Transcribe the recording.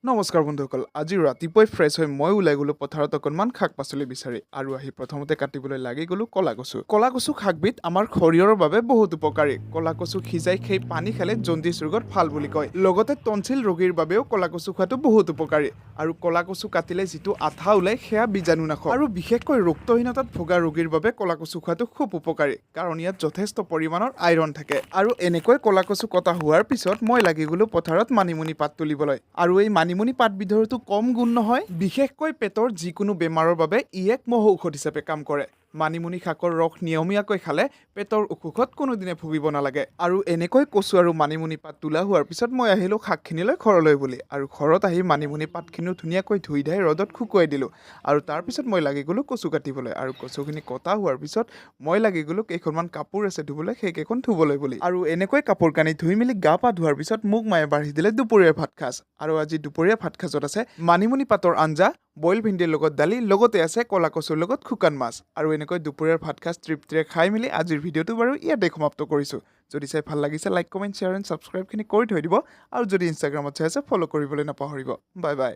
নমস্কাৰ বন্ধুসকল আজি ৰাতিপুৱাই ফ্ৰেছ হৈ মই ওলাই গ'লো পথাৰত অকণমান শাক পাচলি বিচাৰি আৰু আহি প্ৰথমতে কাটিবলৈ লাগি গ'লো কলা কচু শাকবিধ আমাৰ শৰীৰৰ বাবে বহুত উপকাৰী কলা কচু সিজাই খাই পানী খালে জণ্ডিছ ৰোগত ভাল বুলি কয় লগতে টনচিল ৰোগীৰ বাবেও কলা কচু খোৱাটো বহুত উপকাৰী আৰু কলা কচু কাটিলে যিটো আঠা ওলাই সেয়া বীজাণু নাশক আৰু বিশেষকৈ ৰক্তহীনতাত ভোগা ৰোগীৰ বাবে কলা কচু খোৱাটো খুব উপকাৰী কাৰণ ইয়াত যথেষ্ট পৰিমাণৰ আইৰণ থাকে আৰু এনেকৈ কলা কচু কটা হোৱাৰ পিছত মই লাগি গ'লো পথাৰত মানিমুনি পাত তুলিবলৈ আৰু এই মানিমুনি পাতবিধৰতো কম গুণ নহয় বিশেষকৈ পেটৰ যিকোনো বেমাৰৰ বাবে ই এক মহৌষধ হিচাপে কাম কৰে মানিমুনি শাকৰ ৰস নিয়মীয়াকৈ খালে পেটৰ অসুখত কোনোদিনে ভুগিব নালাগে আৰু এনেকৈ কচু আৰু মানিমুনি পাত তোলা হোৱাৰ পিছত মই আহিলোঁ শাকখিনিলৈ ঘৰলৈ বুলি আৰু ঘৰত আহি মানিমুনি পাতখিনিও ধুনীয়াকৈ ধুই ধাই ৰ'দত শুকুৱাই দিলোঁ আৰু তাৰপিছত মই লাগি গ'লোঁ কচু কাটিবলৈ আৰু কচুখিনি কটা হোৱাৰ পিছত মই লাগি গ'লোঁ কেইখনমান কাপোৰ আছে ধুবলৈ সেইকেইখন ধুবলৈ বুলি আৰু এনেকৈ কাপোৰ কানি ধুই মেলি গা পা ধোৱাৰ পিছত মোক মায়ে বাঢ়ি দিলে দুপৰীয়াৰ ভাত সাজ আৰু আজি দুপৰীয়া ভাত সাজত আছে মানিমুনি পাতৰ আঞ্জা বইল ভিন্দিৰ লগত দালি লগতে আছে কলা কচুৰ লগত শুকান মাছ আৰু এনেকৈ দুপৰীয়াৰ ভাত সাজ তৃপ্তিৰে খাই মেলি আজিৰ ভিডিঅ'টো বাৰু ইয়াতে সমাপ্ত কৰিছোঁ যদি চাই ভাল লাগিছে লাইক কমেণ্ট শ্বেয়াৰ এণ্ড ছাবস্ক্ৰাইবখিনি কৰি থৈ দিব আৰু যদি ইনষ্টাগ্ৰামত চাই আছে ফ'ল' কৰিবলৈ নাপাহৰিব বাই বাই